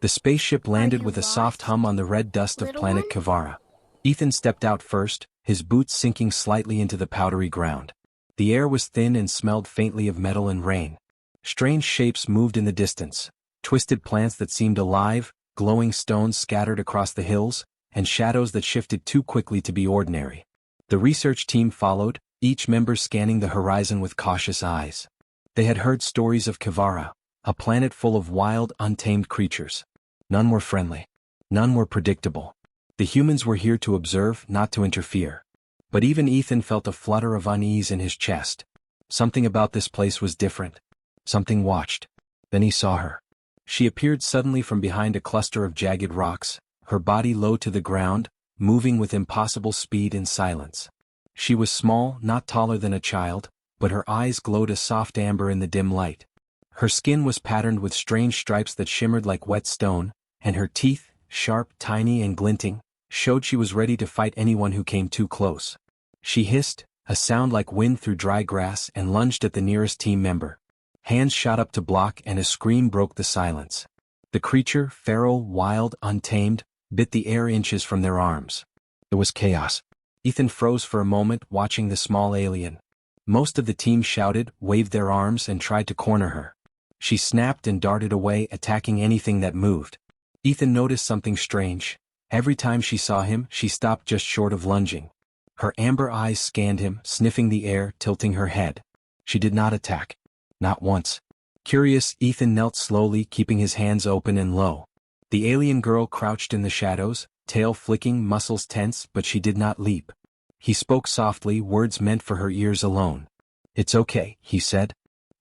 The spaceship landed with a soft hum on the red dust of planet Kavara. Ethan stepped out first, his boots sinking slightly into the powdery ground. The air was thin and smelled faintly of metal and rain. Strange shapes moved in the distance, twisted plants that seemed alive, glowing stones scattered across the hills, and shadows that shifted too quickly to be ordinary. The research team followed, each member scanning the horizon with cautious eyes. They had heard stories of Kavara, a planet full of wild, untamed creatures. None were friendly. None were predictable. The humans were here to observe, not to interfere. But even Ethan felt a flutter of unease in his chest. Something about this place was different. Something watched. Then he saw her. She appeared suddenly from behind a cluster of jagged rocks, her body low to the ground, moving with impossible speed in silence. She was small, not taller than a child, but her eyes glowed a soft amber in the dim light. Her skin was patterned with strange stripes that shimmered like wet stone, and her teeth, sharp, tiny and glinting, showed she was ready to fight anyone who came too close. She hissed, a sound like wind through dry grass, and lunged at the nearest team member. Hands shot up to block and a scream broke the silence. The creature, feral, wild, untamed, bit the air inches from their arms. It was chaos. Ethan froze for a moment watching the small alien. Most of the team shouted, waved their arms and tried to corner her. She snapped and darted away, attacking anything that moved. Ethan noticed something strange. Every time she saw him, she stopped just short of lunging. Her amber eyes scanned him, sniffing the air, tilting her head. She did not attack. Not once. Curious, Ethan knelt slowly, keeping his hands open and low. The alien girl crouched in the shadows, tail flicking, muscles tense, but she did not leap. He spoke softly, words meant for her ears alone. "It's okay," he said.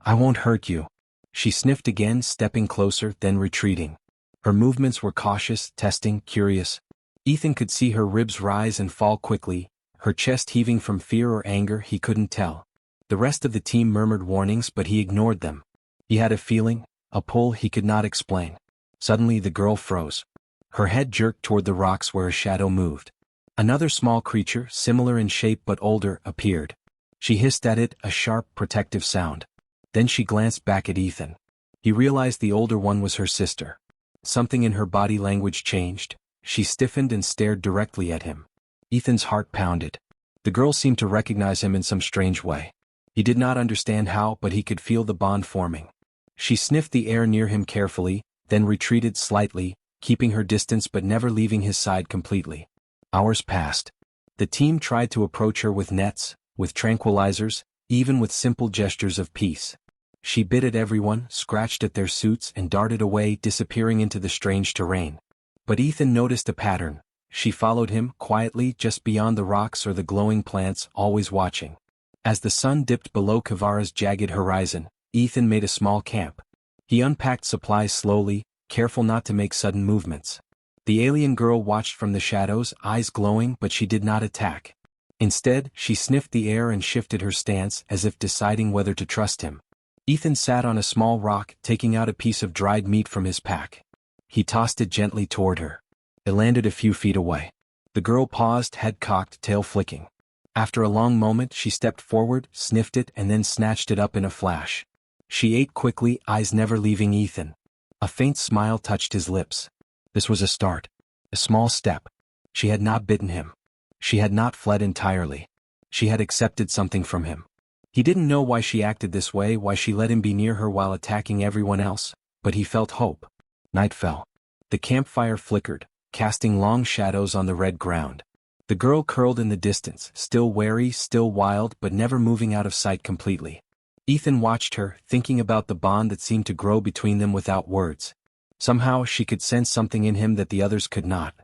"I won't hurt you." She sniffed again, stepping closer, then retreating. Her movements were cautious, testing, curious. Ethan could see her ribs rise and fall quickly, her chest heaving from fear or anger, he couldn't tell. The rest of the team murmured warnings, but he ignored them. He had a feeling, a pull he could not explain. Suddenly the girl froze. Her head jerked toward the rocks where a shadow moved. Another small creature, similar in shape but older, appeared. She hissed at it, a sharp, protective sound. Then she glanced back at Ethan. He realized the older one was her sister. Something in her body language changed. She stiffened and stared directly at him. Ethan's heart pounded. The girl seemed to recognize him in some strange way. He did not understand how, but he could feel the bond forming. She sniffed the air near him carefully, then retreated slightly, keeping her distance but never leaving his side completely. Hours passed. The team tried to approach her with nets, with tranquilizers, even with simple gestures of peace. She bit at everyone, scratched at their suits, and darted away, disappearing into the strange terrain. But Ethan noticed a pattern. She followed him, quietly, just beyond the rocks or the glowing plants, always watching. As the sun dipped below Kavara's jagged horizon, Ethan made a small camp. He unpacked supplies slowly, careful not to make sudden movements. The alien girl watched from the shadows, eyes glowing, but she did not attack. Instead, she sniffed the air and shifted her stance, as if deciding whether to trust him. Ethan sat on a small rock, taking out a piece of dried meat from his pack. He tossed it gently toward her. It landed a few feet away. The girl paused, head cocked, tail flicking. After a long moment, she stepped forward, sniffed it, and then snatched it up in a flash. She ate quickly, eyes never leaving Ethan. A faint smile touched his lips. This was a start. A small step. She had not bitten him. She had not fled entirely. She had accepted something from him. He didn't know why she acted this way, why she let him be near her while attacking everyone else, but he felt hope. Night fell. The campfire flickered, casting long shadows on the red ground. The girl curled in the distance, still wary, still wild, but never moving out of sight completely. Ethan watched her, thinking about the bond that seemed to grow between them without words. Somehow she could sense something in him that the others could not.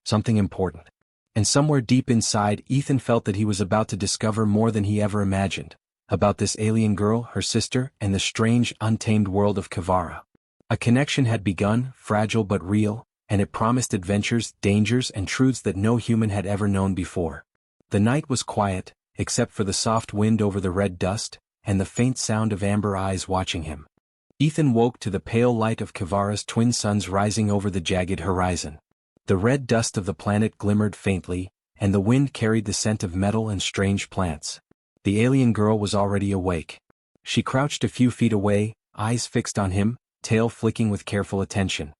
Something important. And somewhere deep inside, Ethan felt that he was about to discover more than he ever imagined. About this alien girl, her sister, and the strange, untamed world of Kavara. A connection had begun, fragile but real, and it promised adventures, dangers, and truths that no human had ever known before. The night was quiet, except for the soft wind over the red dust, and the faint sound of amber eyes watching him. Ethan woke to the pale light of Kavara's twin suns rising over the jagged horizon. The red dust of the planet glimmered faintly, and the wind carried the scent of metal and strange plants. The alien girl was already awake. She crouched a few feet away, eyes fixed on him, tail flicking with careful attention.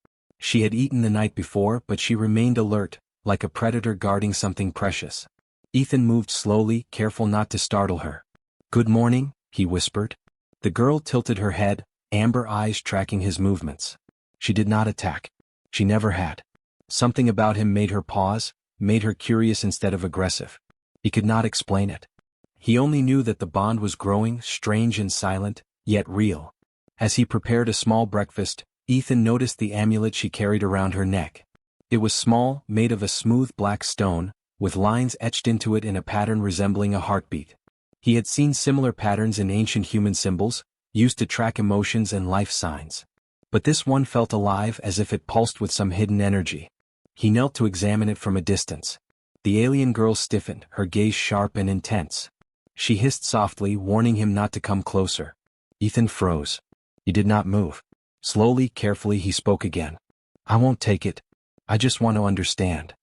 She had eaten the night before, but she remained alert, like a predator guarding something precious. Ethan moved slowly, careful not to startle her. "Good morning," he whispered. The girl tilted her head, amber eyes tracking his movements. She did not attack. She never had. Something about him made her pause, made her curious instead of aggressive. He could not explain it. He only knew that the bond was growing, strange and silent, yet real. As he prepared a small breakfast, Ethan noticed the amulet she carried around her neck. It was small, made of a smooth black stone, with lines etched into it in a pattern resembling a heartbeat. He had seen similar patterns in ancient human symbols, used to track emotions and life signs. But this one felt alive, as if it pulsed with some hidden energy. He knelt to examine it from a distance. The alien girl stiffened, her gaze sharp and intense. She hissed softly, warning him not to come closer. Ethan froze. He did not move. Slowly, carefully, he spoke again. "I won't take it. I just want to understand."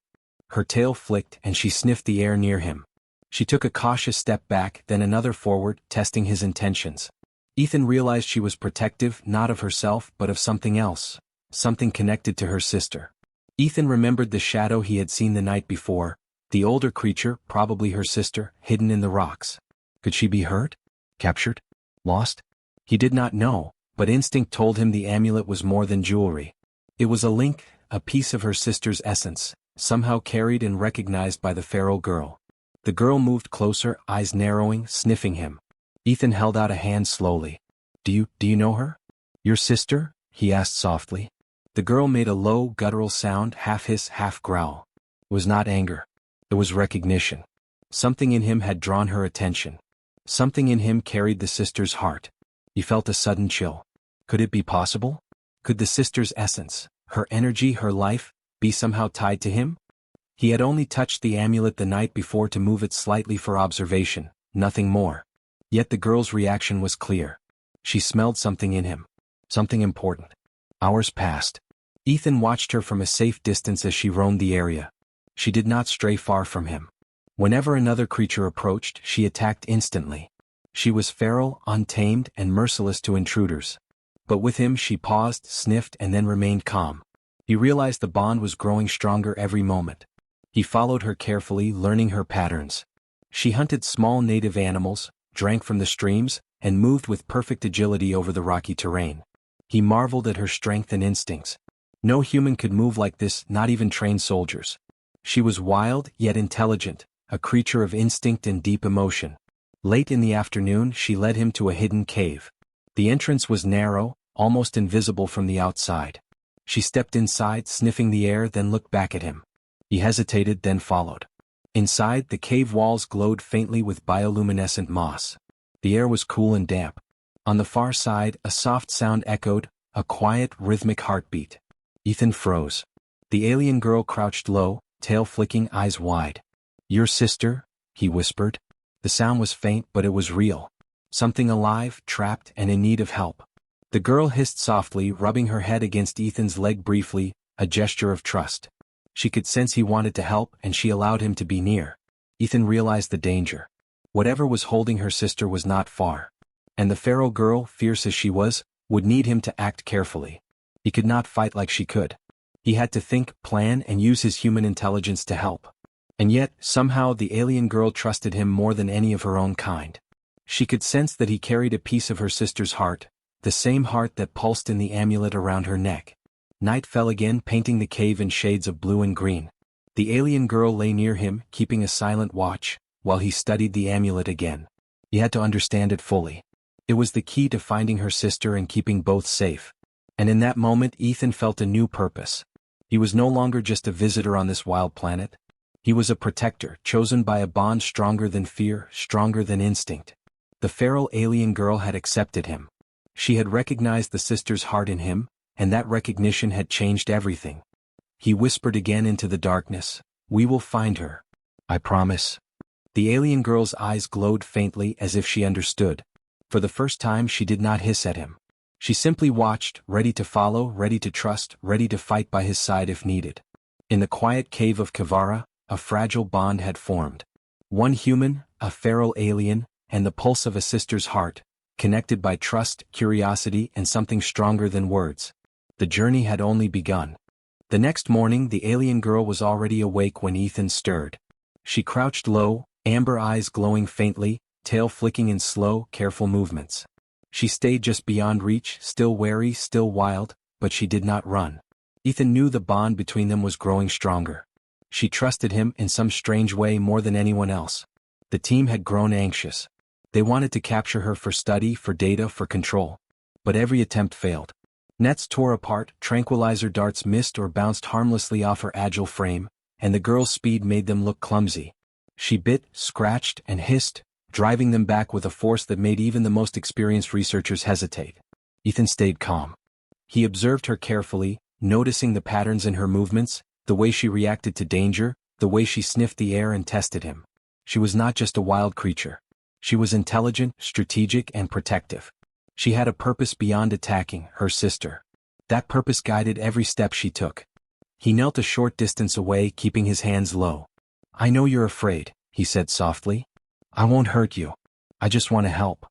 Her tail flicked and she sniffed the air near him. She took a cautious step back, then another forward, testing his intentions. Ethan realized she was protective, not of herself but of something else, something connected to her sister. Ethan remembered the shadow he had seen the night before, the older creature, probably her sister, hidden in the rocks. Could she be hurt? Captured? Lost? He did not know, but instinct told him the amulet was more than jewelry. It was a link, a piece of her sister's essence, somehow carried and recognized by the feral girl. The girl moved closer, eyes narrowing, sniffing him. Ethan held out a hand slowly. Do you know her? Your sister?" he asked softly. The girl made a low, guttural sound, half hiss, half growl. It was not anger. It was recognition. Something in him had drawn her attention. Something in him carried the sister's heart. He felt a sudden chill. Could it be possible? Could the sister's essence, her energy, her life, be somehow tied to him? He had only touched the amulet the night before to move it slightly for observation, nothing more. Yet the girl's reaction was clear. She smelled something in him. Something important. Hours passed. Ethan watched her from a safe distance as she roamed the area. She did not stray far from him. Whenever another creature approached, she attacked instantly. She was feral, untamed, and merciless to intruders. But with him she paused, sniffed, and then remained calm. He realized the bond was growing stronger every moment. He followed her carefully, learning her patterns. She hunted small native animals, drank from the streams, and moved with perfect agility over the rocky terrain. He marveled at her strength and instincts. No human could move like this, not even trained soldiers. She was wild, yet intelligent, a creature of instinct and deep emotion. Late in the afternoon, she led him to a hidden cave. The entrance was narrow, almost invisible from the outside. She stepped inside, sniffing the air, then looked back at him. He hesitated, then followed. Inside, the cave walls glowed faintly with bioluminescent moss. The air was cool and damp. On the far side, a soft sound echoed, a quiet, rhythmic heartbeat. Ethan froze. The alien girl crouched low, tail flicking, eyes wide. "Your sister?" he whispered. The sound was faint, but it was real. Something alive, trapped, and in need of help. The girl hissed softly, rubbing her head against Ethan's leg briefly, a gesture of trust. She could sense he wanted to help, and she allowed him to be near. Ethan realized the danger. Whatever was holding her sister was not far. And the feral girl, fierce as she was, would need him to act carefully. He could not fight like she could. He had to think, plan, and use his human intelligence to help. And yet, somehow the alien girl trusted him more than any of her own kind. She could sense that he carried a piece of her sister's heart, the same heart that pulsed in the amulet around her neck. Night fell again, painting the cave in shades of blue and green. The alien girl lay near him, keeping a silent watch, while he studied the amulet again. He had to understand it fully. It was the key to finding her sister and keeping both safe. And in that moment Ethan felt a new purpose. He was no longer just a visitor on this wild planet. He was a protector, chosen by a bond stronger than fear, stronger than instinct. The feral alien girl had accepted him. She had recognized the sister's heart in him, and that recognition had changed everything. He whispered again into the darkness, "We will find her. I promise." The alien girl's eyes glowed faintly as if she understood. For the first time she did not hiss at him. She simply watched, ready to follow, ready to trust, ready to fight by his side if needed. In the quiet cave of Kavara, a fragile bond had formed. One human, a feral alien, and the pulse of a sister's heart, connected by trust, curiosity, and something stronger than words. The journey had only begun. The next morning the alien girl was already awake when Ethan stirred. She crouched low, amber eyes glowing faintly, tail flicking in slow, careful movements. She stayed just beyond reach, still wary, still wild, but she did not run. Ethan knew the bond between them was growing stronger. She trusted him in some strange way more than anyone else. The team had grown anxious. They wanted to capture her for study, for data, for control. But every attempt failed. Nets tore apart, tranquilizer darts missed or bounced harmlessly off her agile frame, and the girl's speed made them look clumsy. She bit, scratched, and hissed, driving them back with a force that made even the most experienced researchers hesitate. Ethan stayed calm. He observed her carefully, noticing the patterns in her movements, the way she reacted to danger, the way she sniffed the air and tested him. She was not just a wild creature. She was intelligent, strategic, and protective. She had a purpose beyond attacking, her sister. That purpose guided every step she took. He knelt a short distance away, keeping his hands low. "I know you're afraid," he said softly. "I won't hurt you. I just want to help."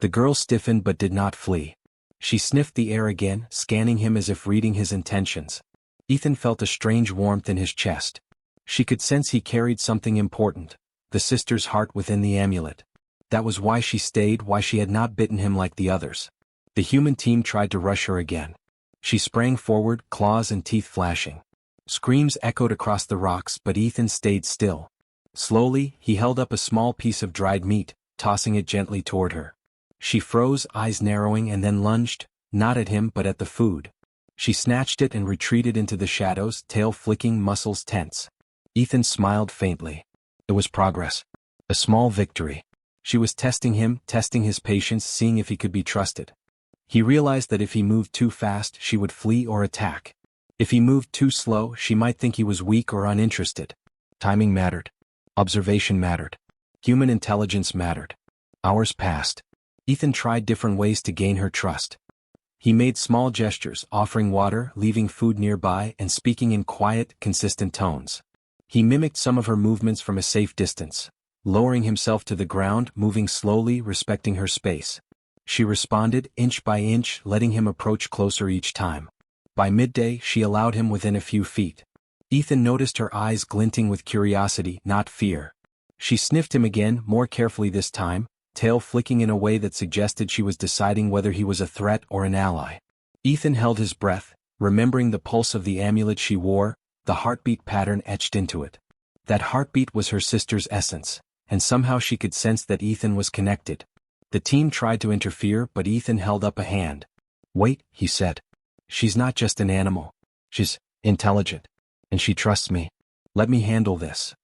The girl stiffened but did not flee. She sniffed the air again, scanning him as if reading his intentions. Ethan felt a strange warmth in his chest. She could sense he carried something important, the sister's heart within the amulet. That was why she stayed, why she had not bitten him like the others. The human team tried to rush her again. She sprang forward, claws and teeth flashing. Screams echoed across the rocks, but Ethan stayed still. Slowly, he held up a small piece of dried meat, tossing it gently toward her. She froze, eyes narrowing, and then lunged, not at him but at the food. She snatched it and retreated into the shadows, tail flicking, muscles tense. Ethan smiled faintly. It was progress. A small victory. She was testing him, testing his patience, seeing if he could be trusted. He realized that if he moved too fast, she would flee or attack. If he moved too slow, she might think he was weak or uninterested. Timing mattered. Observation mattered. Human intelligence mattered. Hours passed. Ethan tried different ways to gain her trust. He made small gestures, offering water, leaving food nearby, and speaking in quiet, consistent tones. He mimicked some of her movements from a safe distance, lowering himself to the ground, moving slowly, respecting her space. She responded, inch by inch, letting him approach closer each time. By midday, she allowed him within a few feet. Ethan noticed her eyes glinting with curiosity, not fear. She sniffed him again, more carefully this time, tail flicking in a way that suggested she was deciding whether he was a threat or an ally. Ethan held his breath, remembering the pulse of the amulet she wore, the heartbeat pattern etched into it. That heartbeat was her sister's essence, and somehow she could sense that Ethan was connected. The team tried to interfere, but Ethan held up a hand. "Wait," he said. "She's not just an animal. She's intelligent. And she trusts me. Let me handle this."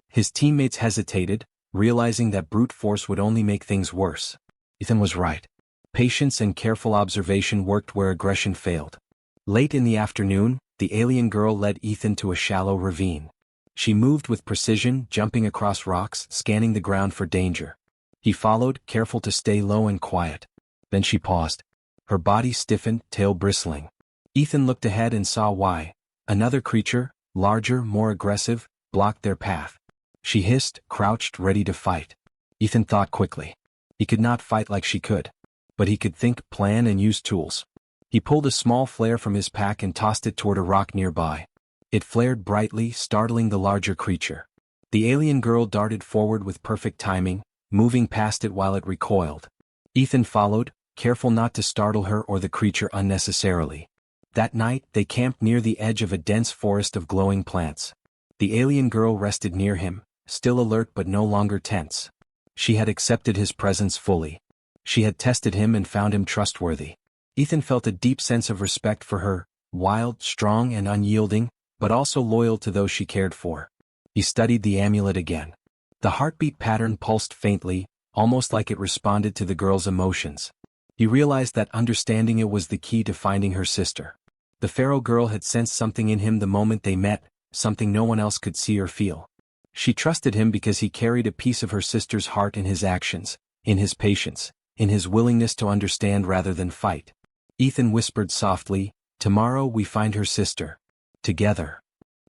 His teammates hesitated, realizing that brute force would only make things worse. Ethan was right. Patience and careful observation worked where aggression failed. Late in the afternoon, the alien girl led Ethan to a shallow ravine. She moved with precision, jumping across rocks, scanning the ground for danger. He followed, careful to stay low and quiet. Then she paused. Her body stiffened, tail bristling. Ethan looked ahead and saw why. Another creature, larger, more aggressive, blocked their path. She hissed, crouched, ready to fight. Ethan thought quickly. He could not fight like she could. But he could think, plan, and use tools. He pulled a small flare from his pack and tossed it toward a rock nearby. It flared brightly, startling the larger creature. The alien girl darted forward with perfect timing, moving past it while it recoiled. Ethan followed, careful not to startle her or the creature unnecessarily. That night, they camped near the edge of a dense forest of glowing plants. The alien girl rested near him, still alert but no longer tense. She had accepted his presence fully. She had tested him and found him trustworthy. Ethan felt a deep sense of respect for her, wild, strong, and unyielding, but also loyal to those she cared for. He studied the amulet again. The heartbeat pattern pulsed faintly, almost like it responded to the girl's emotions. He realized that understanding it was the key to finding her sister. The Pharaoh girl had sensed something in him the moment they met, something no one else could see or feel. She trusted him because he carried a piece of her sister's heart in his actions, in his patience, in his willingness to understand rather than fight. Ethan whispered softly, "Tomorrow we find her sister. Together."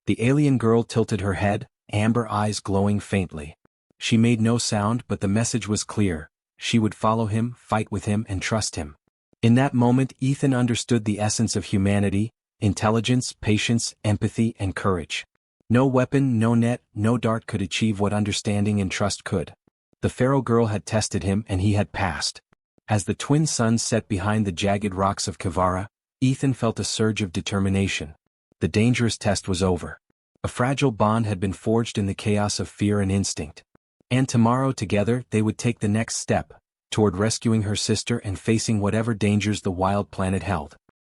The alien girl tilted her head, amber eyes glowing faintly. She made no sound, but the message was clear. She would follow him, fight with him, and trust him. In that moment Ethan understood the essence of humanity, intelligence, patience, empathy, and courage. No weapon, no net, no dart could achieve what understanding and trust could. The Pharaoh girl had tested him and he had passed. As the twin suns set behind the jagged rocks of Kivara, Ethan felt a surge of determination. The dangerous test was over. A fragile bond had been forged in the chaos of fear and instinct. And tomorrow together they would take the next step, toward rescuing her sister and facing whatever dangers the wild planet held.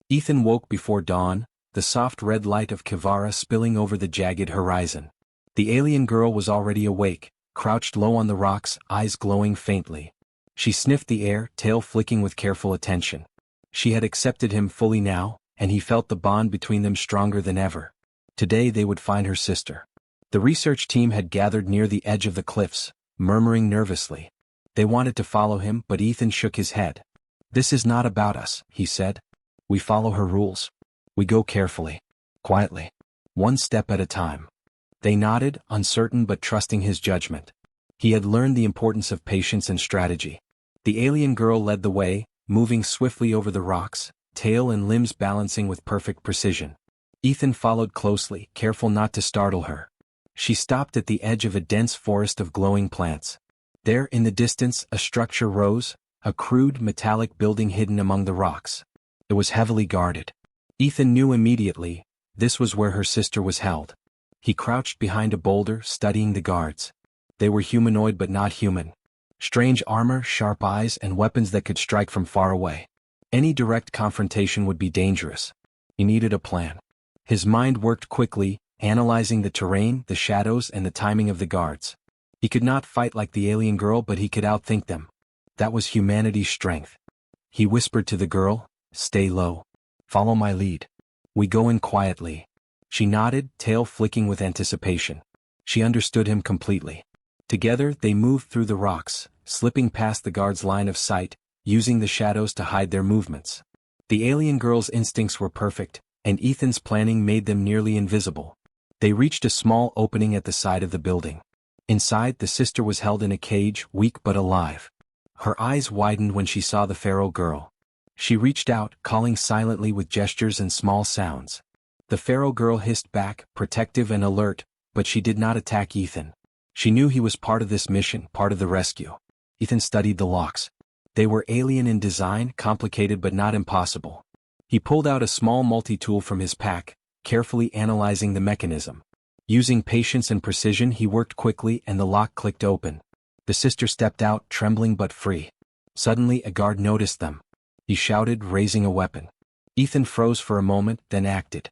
Ethan woke before dawn, the soft red light of Kivara spilling over the jagged horizon. The alien girl was already awake, crouched low on the rocks, eyes glowing faintly. She sniffed the air, tail flicking with careful attention. She had accepted him fully now, and he felt the bond between them stronger than ever. Today they would find her sister. The research team had gathered near the edge of the cliffs, murmuring nervously. They wanted to follow him, but Ethan shook his head. "This is not about us," he said. "We follow her rules. We go carefully, quietly, one step at a time." They nodded, uncertain but trusting his judgment. He had learned the importance of patience and strategy. The alien girl led the way, moving swiftly over the rocks, tail and limbs balancing with perfect precision. Ethan followed closely, careful not to startle her. She stopped at the edge of a dense forest of glowing plants. There in the distance a structure rose, a crude metallic building hidden among the rocks. It was heavily guarded. Ethan knew immediately, this was where her sister was held. He crouched behind a boulder, studying the guards. They were humanoid but not human. Strange armor, sharp eyes, and weapons that could strike from far away. Any direct confrontation would be dangerous. He needed a plan. His mind worked quickly, analyzing the terrain, the shadows, and the timing of the guards. He could not fight like the alien girl, but he could outthink them. That was humanity's strength. He whispered to the girl, "Stay low. Follow my lead. We go in quietly." She nodded, tail flicking with anticipation. She understood him completely. Together they moved through the rocks, slipping past the guard's line of sight, using the shadows to hide their movements. The alien girl's instincts were perfect, and Ethan's planning made them nearly invisible. They reached a small opening at the side of the building. Inside, the sister was held in a cage, weak but alive. Her eyes widened when she saw the Pharaoh girl. She reached out, calling silently with gestures and small sounds. The Pharaoh girl hissed back, protective and alert, but she did not attack Ethan. She knew he was part of this mission, part of the rescue. Ethan studied the locks. They were alien in design, complicated but not impossible. He pulled out a small multi-tool from his pack, carefully analyzing the mechanism. Using patience and precision, he worked quickly and the lock clicked open. The sister stepped out, trembling but free. Suddenly a guard noticed them. He shouted, raising a weapon. Ethan froze for a moment, then acted.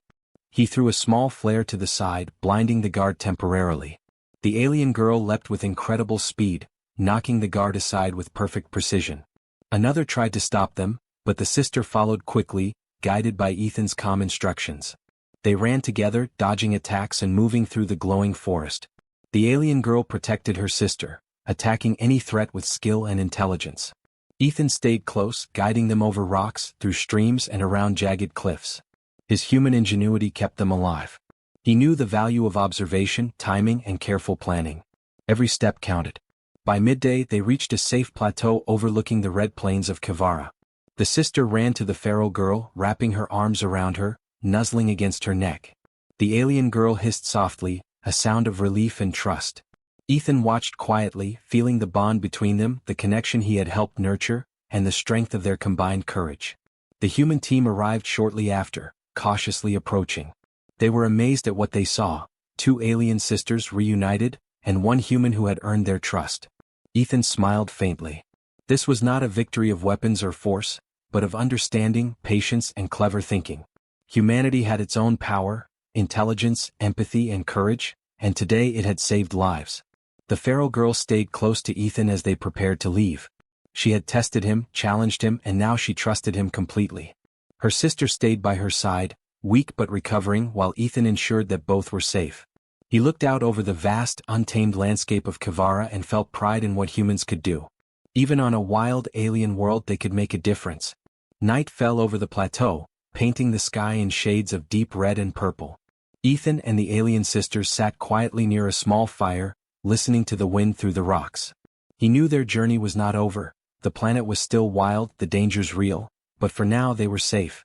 He threw a small flare to the side, blinding the guard temporarily. The alien girl leapt with incredible speed, knocking the guard aside with perfect precision. Another tried to stop them, but the sister followed quickly, guided by Ethan's calm instructions. They ran together, dodging attacks and moving through the glowing forest. The alien girl protected her sister, attacking any threat with skill and intelligence. Ethan stayed close, guiding them over rocks, through streams and around jagged cliffs. His human ingenuity kept them alive. He knew the value of observation, timing, and careful planning. Every step counted. By midday they reached a safe plateau overlooking the red plains of Kivara. The sister ran to the Pharaoh girl, wrapping her arms around her, nuzzling against her neck. The alien girl hissed softly, a sound of relief and trust. Ethan watched quietly, feeling the bond between them, the connection he had helped nurture, and the strength of their combined courage. The human team arrived shortly after, cautiously approaching. They were amazed at what they saw, two alien sisters reunited, and one human who had earned their trust. Ethan smiled faintly. This was not a victory of weapons or force, but of understanding, patience, and clever thinking. Humanity had its own power, intelligence, empathy, and courage, and today it had saved lives. The Pharaoh girl stayed close to Ethan as they prepared to leave. She had tested him, challenged him, and now she trusted him completely. Her sister stayed by her side, weak but recovering, while Ethan ensured that both were safe. He looked out over the vast, untamed landscape of Kivara and felt pride in what humans could do. Even on a wild alien world they could make a difference. Night fell over the plateau, painting the sky in shades of deep red and purple. Ethan and the alien sisters sat quietly near a small fire, listening to the wind through the rocks. He knew their journey was not over, the planet was still wild, the dangers real, but for now they were safe.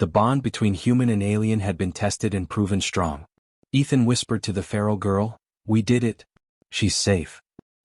The bond between human and alien had been tested and proven strong. Ethan whispered to the feral girl, "We did it. She's safe."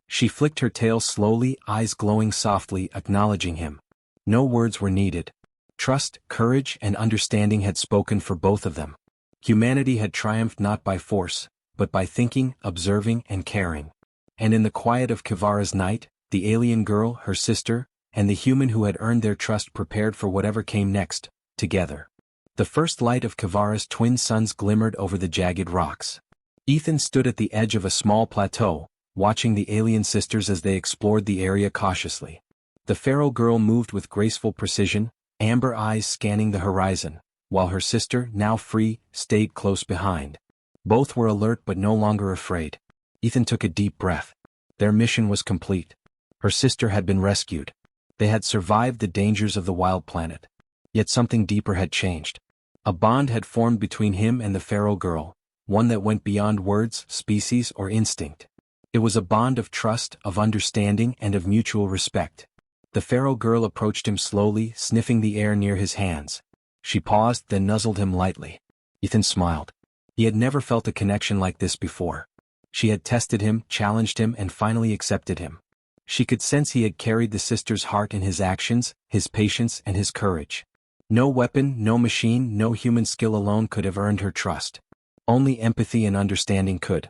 She flicked her tail slowly, eyes glowing softly, acknowledging him. No words were needed. Trust, courage, and understanding had spoken for both of them. Humanity had triumphed not by force, but by thinking, observing, and caring. And in the quiet of Kivara's night, the alien girl, her sister, and the human who had earned their trust prepared for whatever came next, together. The first light of Kivara's twin suns glimmered over the jagged rocks. Ethan stood at the edge of a small plateau, watching the alien sisters as they explored the area cautiously. The feral girl moved with graceful precision, amber eyes scanning the horizon, while her sister, now free, stayed close behind. Both were alert but no longer afraid. Ethan took a deep breath. Their mission was complete. Her sister had been rescued. They had survived the dangers of the wild planet. Yet something deeper had changed. A bond had formed between him and the feral girl, one that went beyond words, species, or instinct. It was a bond of trust, of understanding, and of mutual respect. The feral girl approached him slowly, sniffing the air near his hands. She paused, then nuzzled him lightly. Ethan smiled. He had never felt a connection like this before. She had tested him, challenged him, and finally accepted him. She could sense he had carried the sister's heart in his actions, his patience, and his courage. No weapon, no machine, no human skill alone could have earned her trust. Only empathy and understanding could.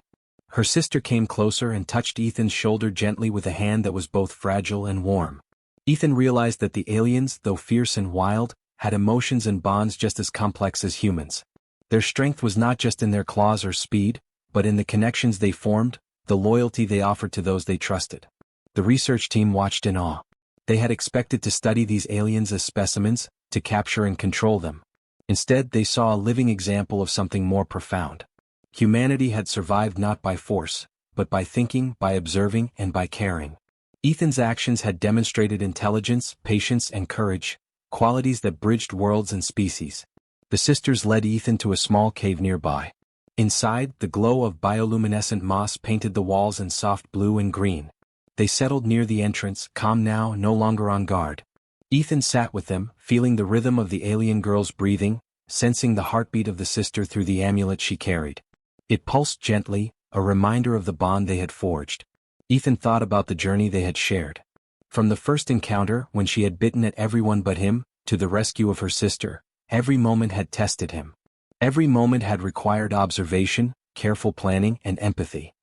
Her sister came closer and touched Ethan's shoulder gently with a hand that was both fragile and warm. Ethan realized that the aliens, though fierce and wild, had emotions and bonds just as complex as humans. Their strength was not just in their claws or speed, but in the connections they formed, the loyalty they offered to those they trusted. The research team watched in awe. They had expected to study these aliens as specimens, to capture and control them. Instead, they saw a living example of something more profound. Humanity had survived not by force, but by thinking, by observing, and by caring. Ethan's actions had demonstrated intelligence, patience, and courage, qualities that bridged worlds and species. The sisters led Ethan to a small cave nearby. Inside, the glow of bioluminescent moss painted the walls in soft blue and green. They settled near the entrance, calm now, no longer on guard. Ethan sat with them, feeling the rhythm of the alien girl's breathing, sensing the heartbeat of the sister through the amulet she carried. It pulsed gently, a reminder of the bond they had forged. Ethan thought about the journey they had shared. From the first encounter, when she had bitten at everyone but him, to the rescue of her sister, every moment had tested him. Every moment had required observation, careful planning, and empathy.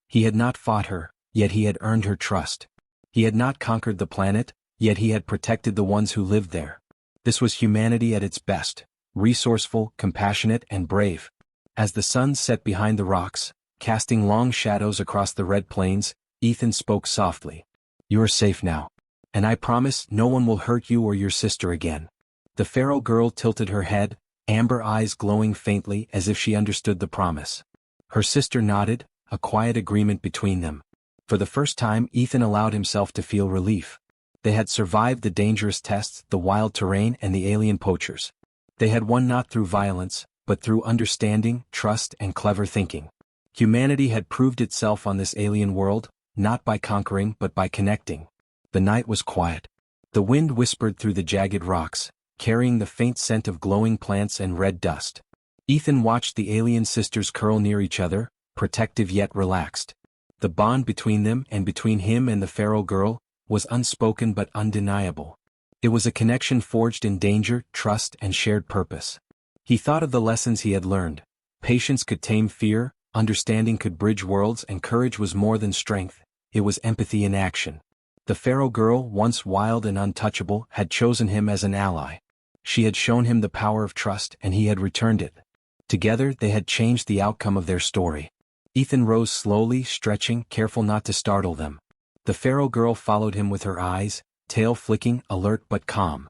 He had not fought her, yet he had earned her trust. He had not conquered the planet, yet he had protected the ones who lived there. This was humanity at its best, resourceful, compassionate, and brave. As the sun set behind the rocks, casting long shadows across the red plains, Ethan spoke softly. "You are safe now. And I promise no one will hurt you or your sister again." The feral girl tilted her head, amber eyes glowing faintly as if she understood the promise. Her sister nodded, a quiet agreement between them. For the first time, Ethan allowed himself to feel relief. They had survived the dangerous tests, the wild terrain, and the alien poachers. They had won not through violence, but through understanding, trust, and clever thinking. Humanity had proved itself on this alien world, not by conquering but by connecting. The night was quiet. The wind whispered through the jagged rocks, carrying the faint scent of glowing plants and red dust. Ethan watched the alien sisters curl near each other, protective yet relaxed. The bond between them and between him and the feral girl was unspoken but undeniable. It was a connection forged in danger, trust, and shared purpose. He thought of the lessons he had learned. Patience could tame fear, understanding could bridge worlds, and courage was more than strength, it was empathy in action. The feral girl, once wild and untouchable, had chosen him as an ally. She had shown him the power of trust, and he had returned it. Together, they had changed the outcome of their story. Ethan rose slowly, stretching, careful not to startle them. The feral girl followed him with her eyes, tail flicking, alert but calm.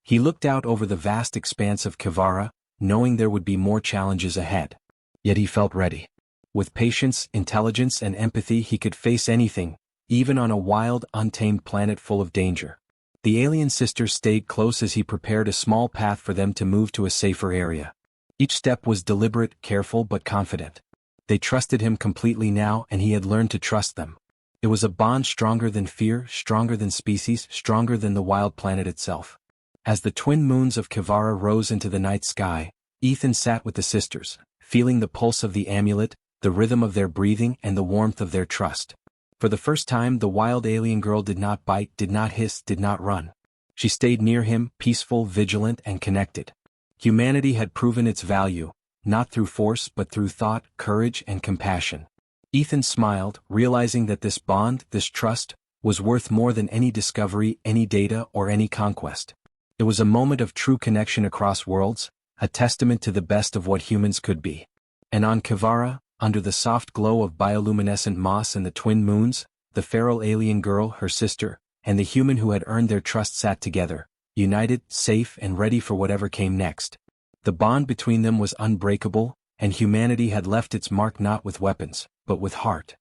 He looked out over the vast expanse of Kivara, knowing there would be more challenges ahead. Yet he felt ready. With patience, intelligence, and empathy he could face anything, even on a wild, untamed planet full of danger. The alien sisters stayed close as he prepared a small path for them to move to a safer area. Each step was deliberate, careful, but confident. They trusted him completely now, and he had learned to trust them. It was a bond stronger than fear, stronger than species, stronger than the wild planet itself. As the twin moons of Kivara rose into the night sky, Ethan sat with the sisters, feeling the pulse of the amulet, the rhythm of their breathing and the warmth of their trust. For the first time the wild alien girl did not bite, did not hiss, did not run. She stayed near him, peaceful, vigilant and connected. Humanity had proven its value, not through force but through thought, courage and compassion. Ethan smiled, realizing that this bond, this trust, was worth more than any discovery, any data or any conquest. It was a moment of true connection across worlds, a testament to the best of what humans could be. And on Kivara, under the soft glow of bioluminescent moss and the twin moons, the feral alien girl, her sister, and the human who had earned their trust sat together, united, safe and ready for whatever came next. The bond between them was unbreakable, and humanity had left its mark not with weapons, but with heart.